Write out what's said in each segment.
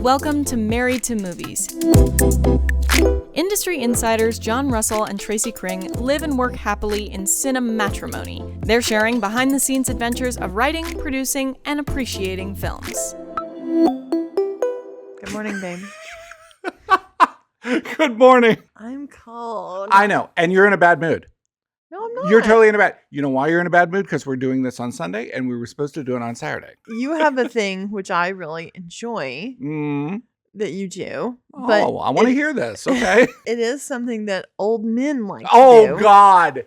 Welcome to Married to Movies. Industry insiders John Russell and Tracy Kring live and work happily in cinematrimony. They're sharing behind-the-scenes adventures of writing, producing, and appreciating films. Good morning, babe. Good morning. I'm cold. I know, and you're in a bad mood. No, I'm not. You're totally in a bad. You know why you're in a bad mood? Because we're doing this on Sunday, and we were supposed to do it on Saturday. You have a thing which I really enjoy that you do. But oh, I want to hear this. Okay. It is something that old men like to Oh do. God.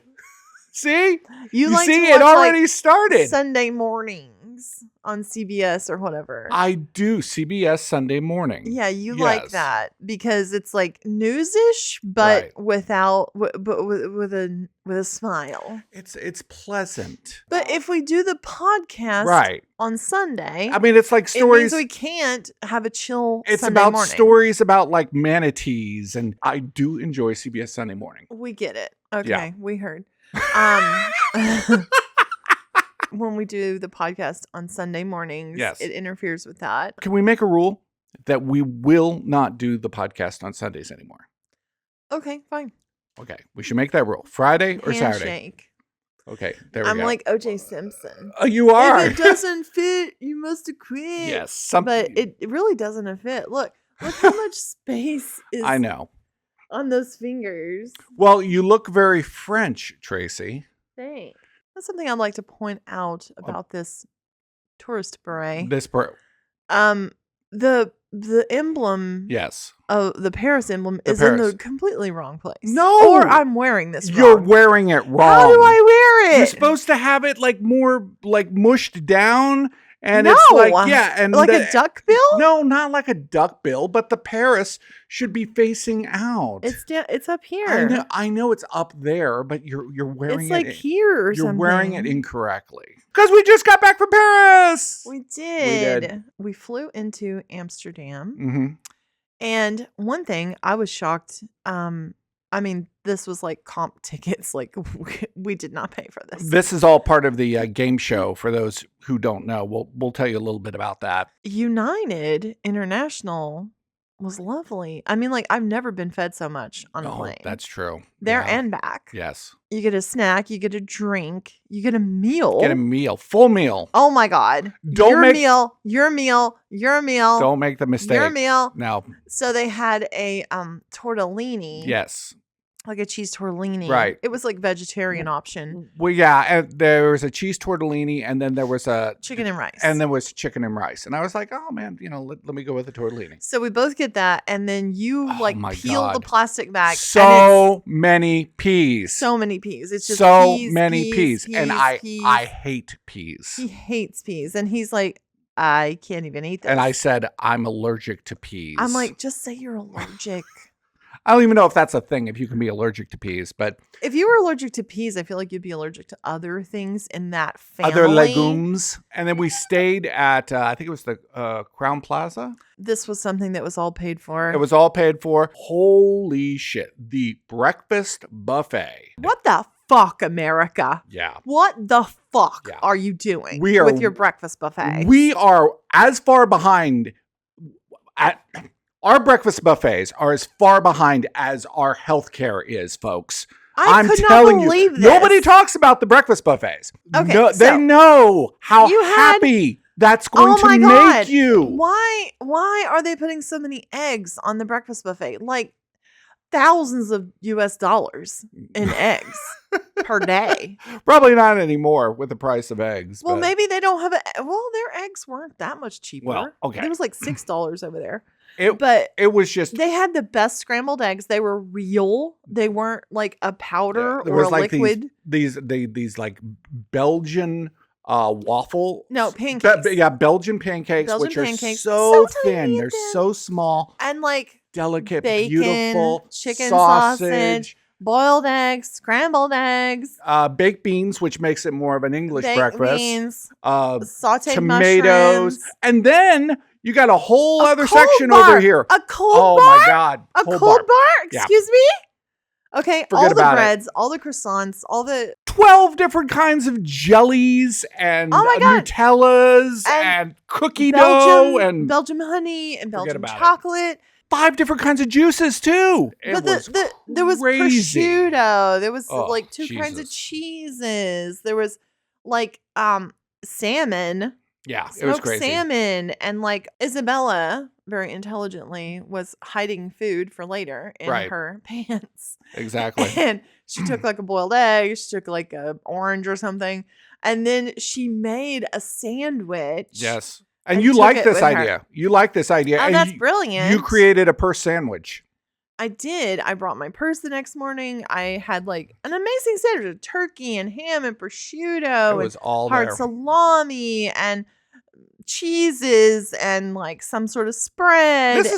See? You like see, to watch, it already started. Sunday mornings on CBS or whatever. I do CBS Sunday morning. Yeah, you like that because it's like newsish, but without, but with a smile. It's pleasant. But if we do the podcast on Sunday, I mean, it's like stories. It means we can't have a chill. It's Sunday about morning. stories about like manatees, and I do enjoy CBS Sunday morning. We get it. Okay, we heard. When we do the podcast on Sunday mornings, it interferes with that. Can we make a rule that we will not do the podcast on Sundays anymore? Okay, fine. Okay, we should make that rule. Friday or Saturday? Handshake. Okay, there we go. I'm like O.J. Simpson. Oh, you are. If it doesn't fit, you must have quit. Yes. But it really doesn't fit. Look how much space is I know. on those fingers. Well, you look very French, Tracy. Thanks. That's something I'd like to point out about this tourist beret. The emblem. Yes. Of the Paris emblem is in the completely wrong place. No. Or I'm wearing this wrong. You're wearing it wrong. How do I wear it? You're supposed to have it like more like mushed down. And it's like, and like a duck bill? No, not like a duck bill, but the Paris should be facing out. It's up here. I know it's up there, but you're wearing it. It's like here or something. You're wearing it incorrectly. Because we just got back from Paris. We did. We flew into Amsterdam. Mm-hmm. And one thing I was shocked. I mean, this was like comp tickets. Like we did not pay for this. This is all part of the game show. For those who don't know, we'll tell you a little bit about that. United International was lovely. I mean, like I've never been fed so much on a plane. That's true. There and back. Yes. You get a snack. You get a drink. You get a meal. Get a meal. Full meal. Oh my God. Your meal. Your meal. Your meal. Don't make the mistake. Your meal. No. So they had a tortellini. Yes. Like a cheese tortellini. Right. It was like vegetarian option. Well, yeah. And there was a cheese tortellini, and then there was a chicken and rice. And there was chicken and rice. And I was like, oh man, let me go with the tortellini. So we both get that, and then you peel the plastic bag. So many peas. So many peas. It's just so peas, many peas. And I hate peas. He hates peas, and he's like, I can't even eat this. And I said, I'm allergic to peas. I'm like, just say you're allergic. I don't even know if that's a thing, if you can be allergic to peas, but if you were allergic to peas, I feel like you'd be allergic to other things in that family. Other legumes. And then we stayed at, I think it was the Crown Plaza. This was something that was all paid for. It was all paid for. Holy shit. The breakfast buffet. What the fuck, America? Yeah. What the fuck are you doing with your breakfast buffet? We are as far behind our breakfast buffets are as far behind as our healthcare is, folks. I'm telling you, nobody talks about the breakfast buffets. Okay, no, they know how happy that's going to make you. Why are they putting so many eggs on the breakfast buffet? Like thousands of US dollars in eggs per day. Probably not anymore with the price of eggs. Well, maybe they don't have their eggs weren't that much cheaper. Well, okay. It was like $6 over there. It was just they had the best scrambled eggs. They were real. They weren't like a powder or a liquid. These like Belgian waffle. No, pancakes. Belgian pancakes, which are so thin. They're so small and like delicate, bacon, beautiful chicken sausage, boiled eggs, scrambled eggs, baked beans, which makes it more of an English breakfast. Beans, sauteed tomatoes, mushrooms. And then you got a whole other section over here. A cold bar? Oh my God. A cold bar? Excuse me? Okay, Forget all the about breads, all the croissants, all the 12 different kinds of jellies and Oh my God. Nutellas and cookie dough and Belgium honey and Forget Belgium about it. chocolate. 5 different kinds of juices too. But there was crazy. prosciutto. There was Oh, like 2 kinds of cheeses. There was like salmon. Yeah, it was Smoked crazy. salmon. And like Isabella very intelligently was hiding food for later in her pants. Exactly. And she took like a boiled egg. She took like a orange or something. And then she made a sandwich. Yes. And you like this idea. Her. You like this idea. Oh, and that's brilliant. You created a purse sandwich. I did. I brought my purse the next morning. I had like an amazing sandwich of turkey and ham and prosciutto. It was all hard there. salami and cheeses and like some sort of spread. This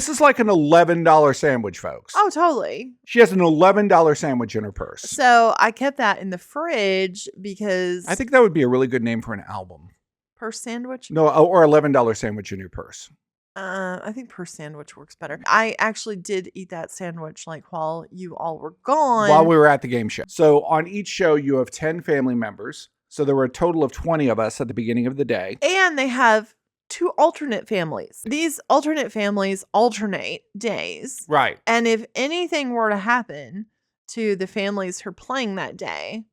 is like an $11 sandwich, folks. Oh, totally. She has an $11 sandwich in her purse. So I kept that in the fridge because I think that would be a really good name for an album. Purse sandwich? No, or $11 sandwich in your purse. I think purse sandwich works better. I actually did eat that sandwich like while you all were gone. While we were at the game show. So on each show, you have 10 family members. So there were a total of 20 of us at the beginning of the day. And they have 2 alternate families. These alternate families alternate days. Right. And if anything were to happen to the families who are playing that day,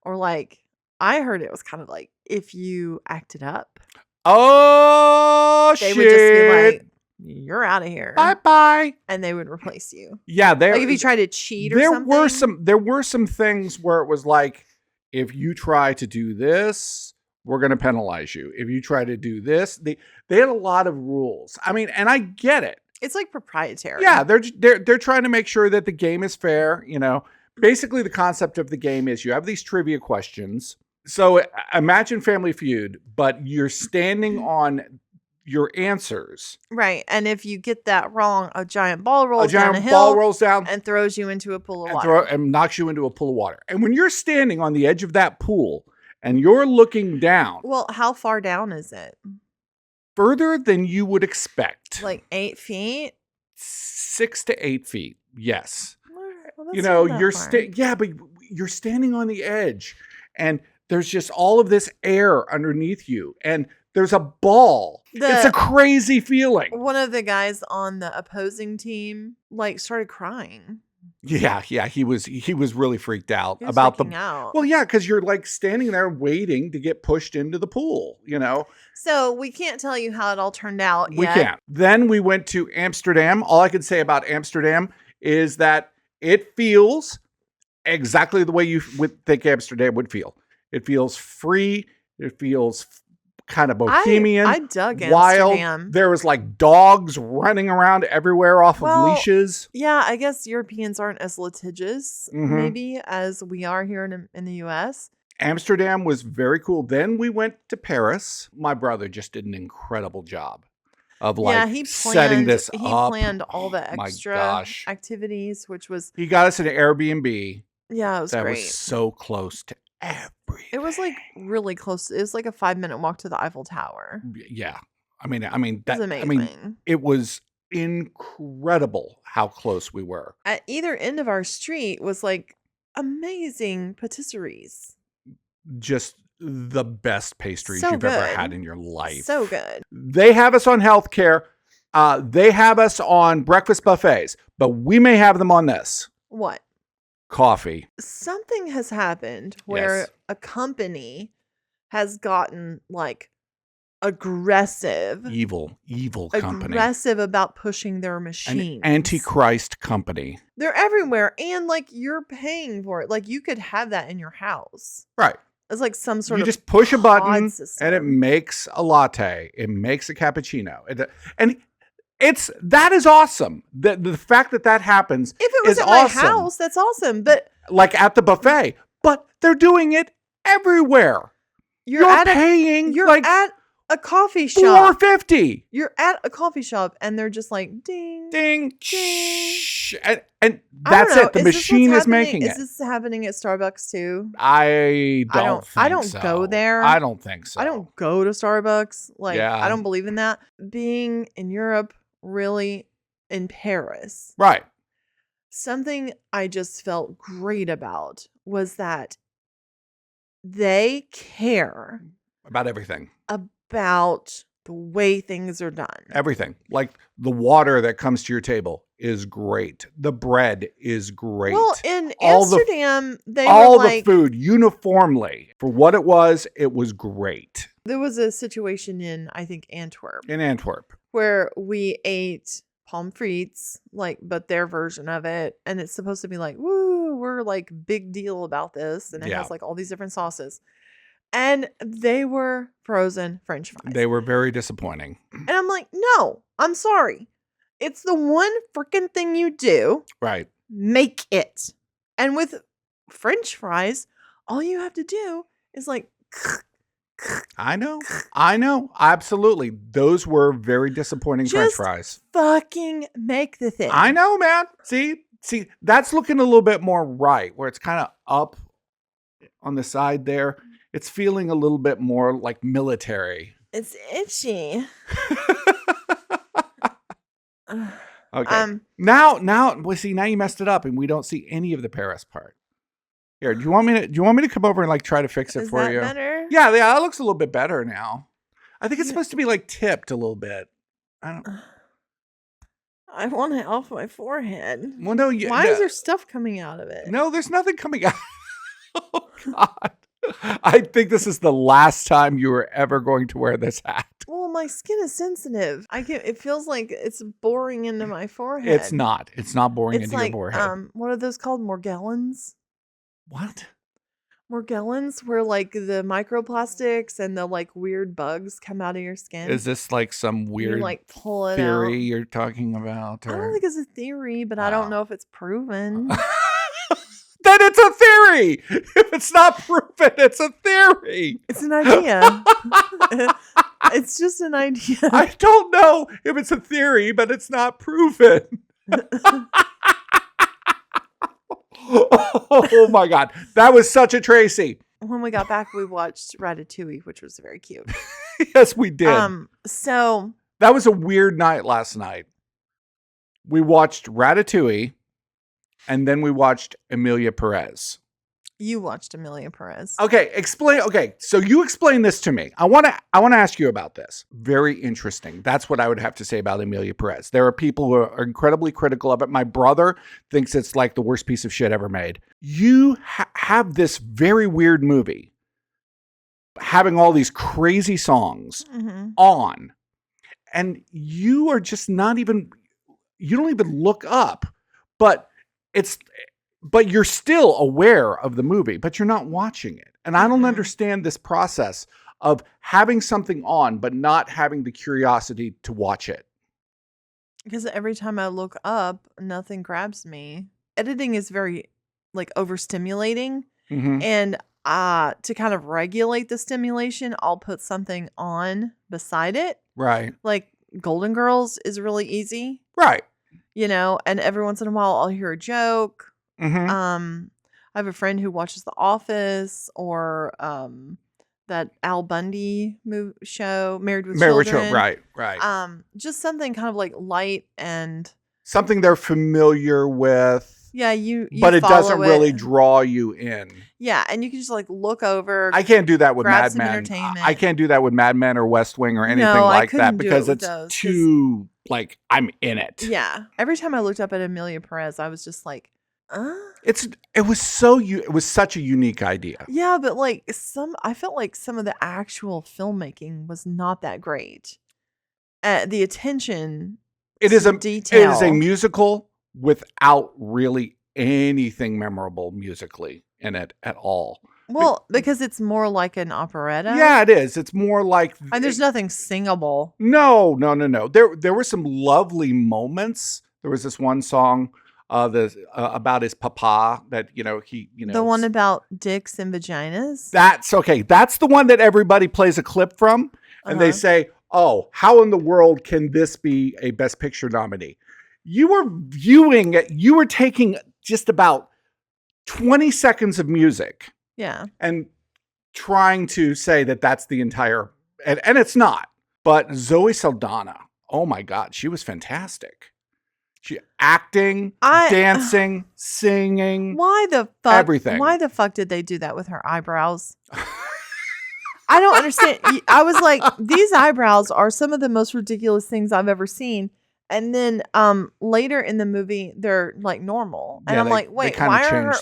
or like, I heard it was kind of like if you acted up. Oh, they shit. would just be like, you're out of here. Bye-bye. And they would replace you. Yeah. Like if you tried to cheat or something. There were some things where it was like, if you try to do this, we're going to penalize you. If you try to do this, they had a lot of rules. I mean, and I get it. It's like proprietary. Yeah, they're trying to make sure that the game is fair. You know, basically the concept of the game is you have these trivia questions. So imagine Family Feud, but you're standing on your answers. Right. And if you get that wrong, a giant ball rolls down a hill. Ball rolls down and throws you into a pool of water. And knocks you into a pool of water. And when you're standing on the edge of that pool and you're looking down. Well, how far down is it? Further than you would expect. Like 8 feet? 6 to 8 feet. Yes. Well, you know, but you're standing on the edge and there's just all of this air underneath you. And there's a ball. It's a crazy feeling. One of the guys on the opposing team like started crying. Yeah, he was really freaked out about out. Well, yeah, because you're like standing there waiting to get pushed into the pool, you know. So we can't tell you how it all turned out yet. We can't. Then we went to Amsterdam. All I can say about Amsterdam is that it feels exactly the way you would think Amsterdam would feel. It feels free. It feels kind of bohemian. I dug wild. Amsterdam. There was like dogs running around everywhere off of leashes. Yeah, I guess Europeans aren't as litigious maybe as we are here in the US. Amsterdam was very cool. Then we went to Paris. My brother just did an incredible job of setting this up. He planned all the extra activities, which was... He got us an Airbnb. Yeah, it was great. That was so close to everything. It was like really close. It was like a 5-minute walk to the Eiffel Tower. Yeah. I mean, that was amazing. I mean, it was incredible how close we were. At either end of our street was like amazing patisseries. Just the best pastries you've ever had in your life. So good. They have us on healthcare. They have us on breakfast buffets, but we may have them on this. What? Coffee. Something has happened where a company has gotten like aggressive. Evil company. Aggressive about pushing their machines. An antichrist company. They're everywhere. And like you're paying for it. Like you could have that in your house. Right. It's like some sort of. You just push a button and it makes a latte. It makes a cappuccino. That is awesome. The fact that happens. If it was at my house, that's awesome. But like at the buffet, but they're doing it everywhere. You're paying. You're at a coffee shop. $4.50. You're at a coffee shop and they're just like ding, ding, ding. And that's it. The machine is making it. Is this happening at Starbucks too? I don't go there. I don't think so. I don't go to Starbucks. I don't believe in that. Being in Europe, really in Paris. Right. something I just felt great about was that they care about everything. About the way things are done. Everything. Like the water that comes to your table is great. The bread is great. Well, in Amsterdam, the food uniformly for what it was great. There was a situation in, I think, Antwerp. In Antwerp. Where we ate pommes frites, but their version of it. And it's supposed to be like, woo, we're like big deal about this. And it has like all these different sauces. And they were frozen French fries. They were very disappointing. And I'm like, no, I'm sorry. It's the one freaking thing you do. Right. Make it. And with French fries, all you have to do is like. I know. Absolutely. Those were very disappointing French fries. Fucking make the thing. I know, man. See, that's looking a little bit more right, where it's kind of up on the side there. It's feeling a little bit more like military. It's itchy. Okay. Now you messed it up, and we don't see any of the Paris part. Here, do you want me to come over and like try to fix it for you? Is that better? Yeah, it looks a little bit better now. I think it's supposed to be like tipped a little bit. I want it off my forehead. Well, no. Why is there stuff coming out of it? No, there's nothing coming out. Oh God. I think this is the last time you are ever going to wear this hat. Well, my skin is sensitive. It feels like it's boring into my forehead. It's not. It's not boring into your forehead. What are those called? Morgellons? What? Morgellons, where like the microplastics and the like weird bugs come out of your skin. Is this like some weird pull it theory out. you're talking about? Or? I don't think it's a theory, but I don't know if it's proven. Then it's a theory. If it's not proven, it's a theory. It's an idea. It's just an idea. I don't know if it's a theory, but it's not proven. Oh my God. That was such a Tracy. When we got back, we watched Ratatouille, which was very cute. Yes, we did. So that was a weird night last night. We watched Ratatouille. And then we watched Emilia Perez. You watched Emilia Perez. Okay, explain. Okay, so you explain this to me. I want to ask you about this. Very interesting. That's what I would have to say about Emilia Perez. There are people who are incredibly critical of it. My brother thinks it's like the worst piece of shit ever made. You have this very weird movie having all these crazy songs on, and you are just not even. You don't even look up, but you're still aware of the movie, but you're not watching it. And I don't understand this process of having something on, but not having the curiosity to watch it. Because every time I look up, nothing grabs me. Editing is very overstimulating. And to kind of regulate the stimulation, I'll put something on beside it. Right. Like Golden Girls is really easy. Right. And every once in a while I'll hear a joke. I have a friend who watches The Office or that Al Bundy show, Married with Children. Right. Just something kind of like light and something they're familiar with. Yeah, you but it doesn't really draw you in. Yeah, and you can just look over. I can't do that with Mad Men. I can't do that with Mad Men or West Wing or anything like that because it's too I'm in it. Yeah. Every time I looked up at Emilia Perez, I was just like, It was such a unique idea. Yeah, but I felt like some of the actual filmmaking was not that great. The attention. It is detail. It is a musical without really anything memorable musically in it at all. Well, because it's more like an operetta. Yeah, it is. It's more like... And there's nothing singable. No. There were some lovely moments. There was this one song about his papa that, The one about dicks and vaginas? That's okay. That's the one that everybody plays a clip from. And they say, oh, how in the world can this be a Best Picture nominee? You were taking just about 20 seconds of music. Yeah. And trying to say that that's the entire, and it's not. But Zoe Saldana, oh my God, she was fantastic. She acting, dancing, singing. Why the fuck? Everything. Why the fuck did they do that with her eyebrows? I don't understand. I was like, these eyebrows are some of the most ridiculous things I've ever seen. And then later in the movie, they're like normal. And I'm like, wait, why are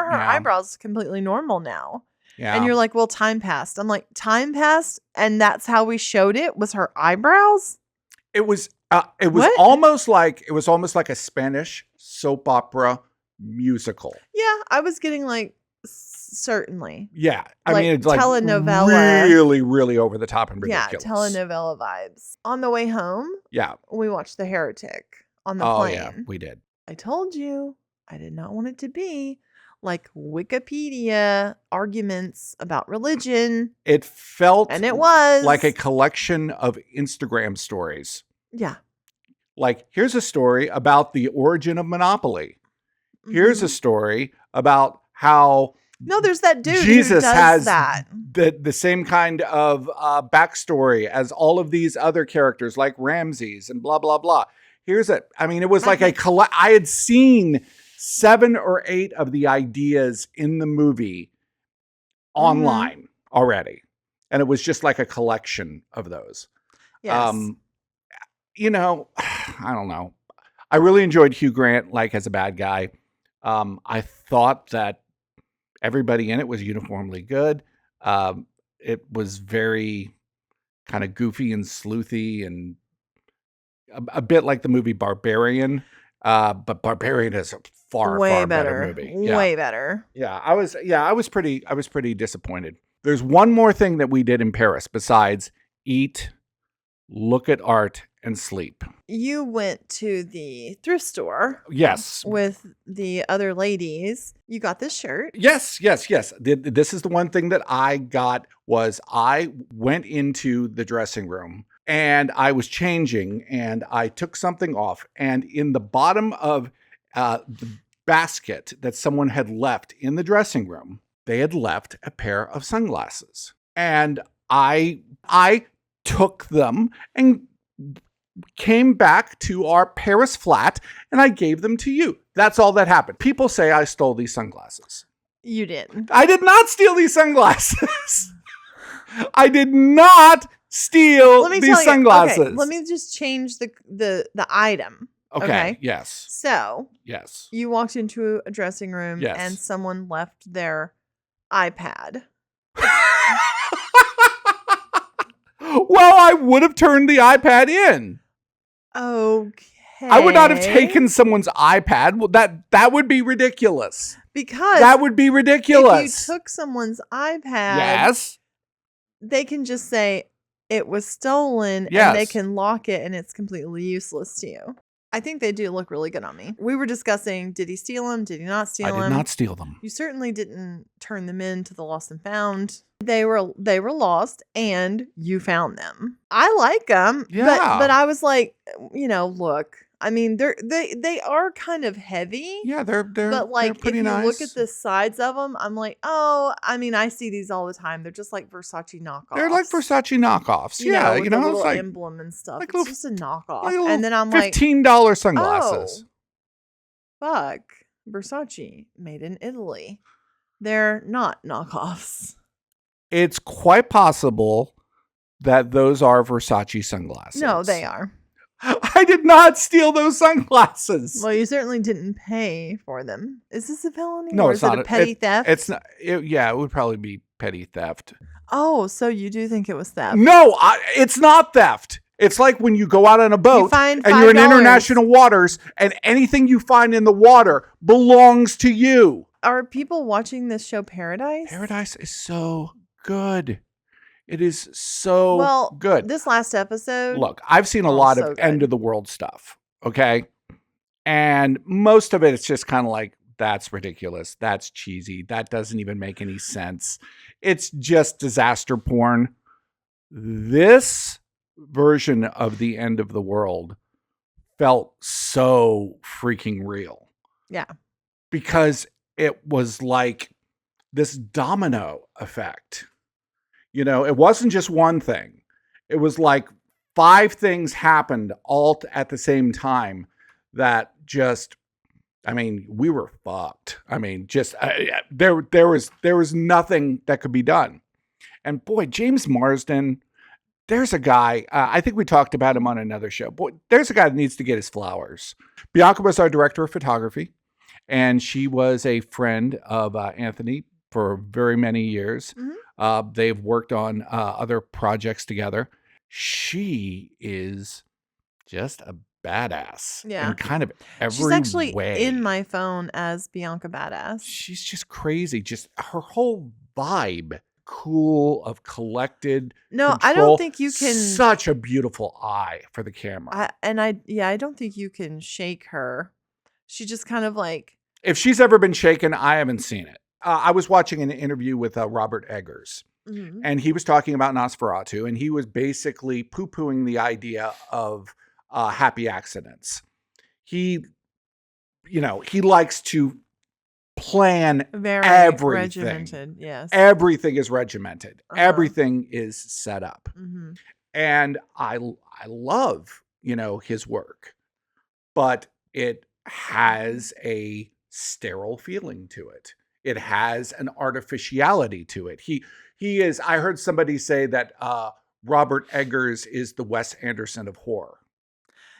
her eyebrows completely normal now? Yeah. And you're like, well, time passed. I'm like, time passed? And that's how we showed it was her eyebrows? It was almost like a Spanish soap opera musical. Yeah, I was getting like certainly. Yeah, I mean it's like telenovela, really, really over the top and ridiculous. Yeah, telenovela vibes. On the way home, we watched The Heretic on the plane. Oh yeah, we did. I told you I did not want it to be like Wikipedia arguments about religion. It felt, and it was like a collection of Instagram stories. Yeah. Like, here's a story about the origin of Monopoly. Here's a story about how there's that dude Jesus who does has that. the same kind of backstory as all of these other characters, like Ramses and blah, blah, blah. It was like I had seen 7 or 8 of the ideas in the movie online already. And it was just like a collection of those. Yes. I don't know. I really enjoyed Hugh Grant, like, as a bad guy. I thought that everybody in it was uniformly good. It was very kind of goofy and sleuthy and a bit like the movie Barbarian. But Barbarian is a far better movie. Way better. Yeah, I was pretty disappointed. There's one more thing that we did in Paris besides eat, look at art, and sleep. You went to the thrift store. Yes. With the other ladies. You got this shirt. Yes. This is the one thing that I got was I went into the dressing room and I was changing and I took something off, and in the bottom of the basket that someone had left in the dressing room, they had left a pair of sunglasses. And I took them and came back to our Paris flat and I gave them to you. That's all that happened. People say I stole these sunglasses. You didn't. I did not steal these sunglasses. I did not steal these sunglasses. Okay, let me just change the item. Okay. Yes. So. Yes. You walked into a dressing room and someone left their iPad. Well, I would have turned the iPad in. Okay. I would not have taken someone's iPad. Well, that would be ridiculous. Because that would be ridiculous. If you took someone's iPad, they can just say it was stolen and they can lock it and it's completely useless to you. I think they do look really good on me. We were discussing, did he steal them? Did he not steal them? I did not steal them. You certainly didn't turn them in to the lost and found. They were lost and you found them. I like them. Yeah. But I was like, look, I mean, they are kind of heavy. Yeah, they're but like they're pretty if you nice. Look at the sides of them, I'm like, oh, I mean, I see these all the time. They're just like Versace knockoffs. They're like Versace knockoffs. With a little it's like emblem and stuff. Like it's just a knockoff. And then I'm like, $15 sunglasses. Oh, fuck, Versace made in Italy. They're not knockoffs. It's quite possible that those are Versace sunglasses. No, they are. I did not steal those sunglasses. Well, you certainly didn't pay for them. Is this a felony? No, or it's is not. It a petty theft? It's not. It would probably be petty theft. Oh, so you do think it was theft? No, it's not theft. It's like when you go out on a boat and you're in international waters and anything you find in the water belongs to you. Are people watching this show Paradise? Paradise is so good. It is so good. This last episode. Look, I've seen a lot of end of the world stuff. Okay. And most of it, it's just kind of like, that's ridiculous. That's cheesy. That doesn't even make any sense. It's just disaster porn. This version of the end of the world felt so freaking real. Yeah. Because it was like this domino effect. It wasn't just one thing. It was like 5 things happened all at the same time that just, I mean, we were fucked. I mean, just there was nothing that could be done. And boy, James Marsden, there's a guy, I think we talked about him on another show. Boy, there's a guy that needs to get his flowers. Bianca was our director of photography, and she was a friend of Anthony for very many years. Mm-hmm. They've worked on other projects together. She is just a badass. Yeah. In kind of every way. She's actually in my phone as Bianca Badass. She's just crazy. Just her whole vibe. Cool, of collected. No, control. I don't think you can. Such a beautiful eye for the camera. I don't think you can shake her. She just kind of like. If she's ever been shaken, I haven't seen it. I was watching an interview with Robert Eggers, mm-hmm. and he was talking about Nosferatu, and he was basically poo-pooing the idea of happy accidents. He likes to plan very everything. Regimented, yes. Everything is regimented. Uh-huh. Everything is set up. Mm-hmm. And I love, his work, but it has a sterile feeling to it. It has an artificiality to it. He is, I heard somebody say that Robert Eggers is the Wes Anderson of horror.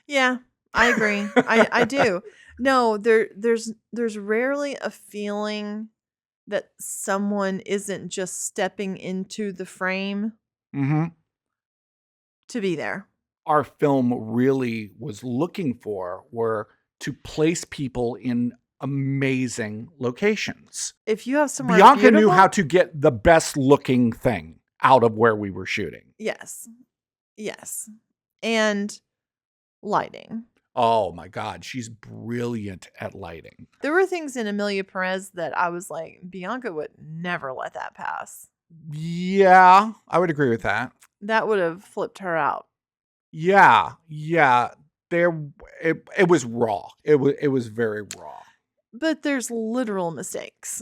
Yeah, I agree. I do. No, there's rarely a feeling that someone isn't just stepping into the frame mm-hmm. to be there. Our film really was looking for were to place people in amazing locations. If you have somewhere Bianca beautiful, knew how to get the best looking thing out of where we were shooting. Yes. And lighting. Oh my God, she's brilliant at lighting. There were things in Amelia Perez that I was like, Bianca would never let that pass. Yeah, I would agree with that. That would have flipped her out. Yeah. It was raw. It was very raw. But there's literal mistakes.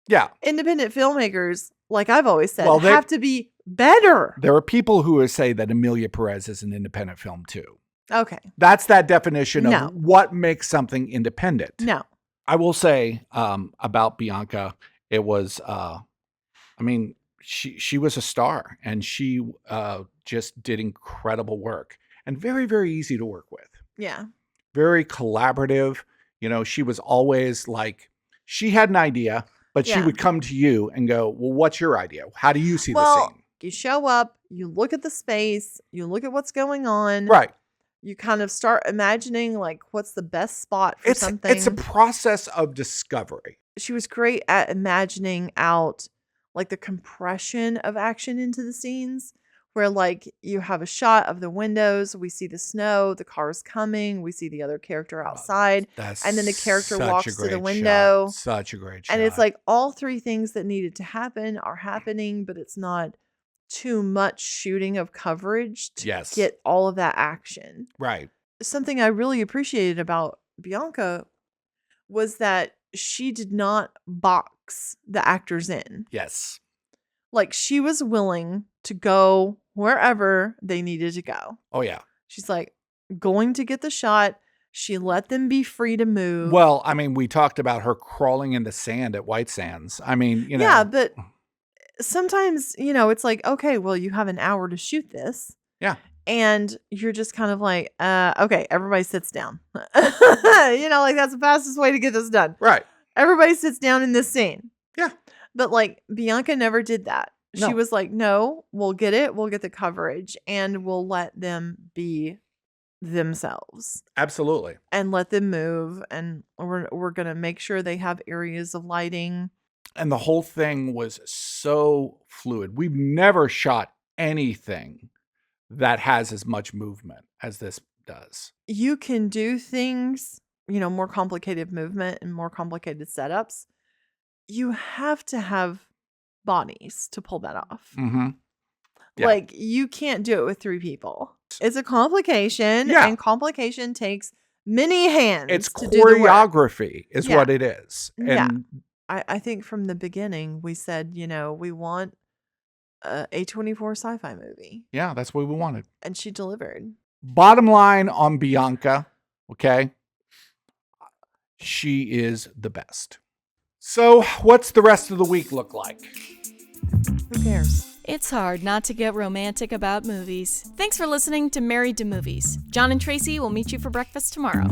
Yeah. Independent filmmakers, like I've always said, have to be better. There are people who say that Amelia Perez is an independent film too. Okay. That's that definition of what makes something independent. No. I will say about Bianca, it was, she was a star, and she just did incredible work and very, very easy to work with. Yeah. Very collaborative. She was always like, she had an idea, but she would come to you and go, well, what's your idea? How do you see the scene? You show up, you look at the space, you look at what's going on. Right. You kind of start imagining like what's the best spot for something. It's a process of discovery. She was great at imagining out like the compression of action into the scenes where like you have a shot of the windows, we see the snow, the car's coming, we see the other character outside, and then the character walks to the window. Such a great shot. And it's like all three things that needed to happen are happening, but it's not too much shooting of coverage to get all of that action. Right. Something I really appreciated about Bianca was that she did not box the actors in. Yes. Like she was willing to go wherever they needed to go. Oh, yeah. She's like going to get the shot. She let them be free to move. Well, we talked about her crawling in the sand at White Sands. Yeah, but sometimes, it's like, okay, well, you have an hour to shoot this. Yeah. And you're just kind of like, okay, everybody sits down. Like that's the fastest way to get this done. Right. Everybody sits down in this scene. Yeah. But like Bianca never did that. No. She was like, no, we'll get it. We'll get the coverage and we'll let them be themselves. Absolutely. And let them move. And we're going to make sure they have areas of lighting. And the whole thing was so fluid. We've never shot anything that has as much movement as this does. You can do things, more complicated movement and more complicated setups. You have to have bodies to pull that off. Mm-hmm. Yeah. Like you can't do it with 3 people. It's a complication, and complication takes many hands. It's choreography is what it is. And I think from the beginning we said, we want a A24 sci-fi movie. Yeah, that's what we wanted. And she delivered. Bottom line on Bianca, okay? She is the best. So, what's the rest of the week look like? Who cares? It's hard not to get romantic about movies. Thanks for listening to Married to Movies. Jon and Tracy will meet you for breakfast tomorrow.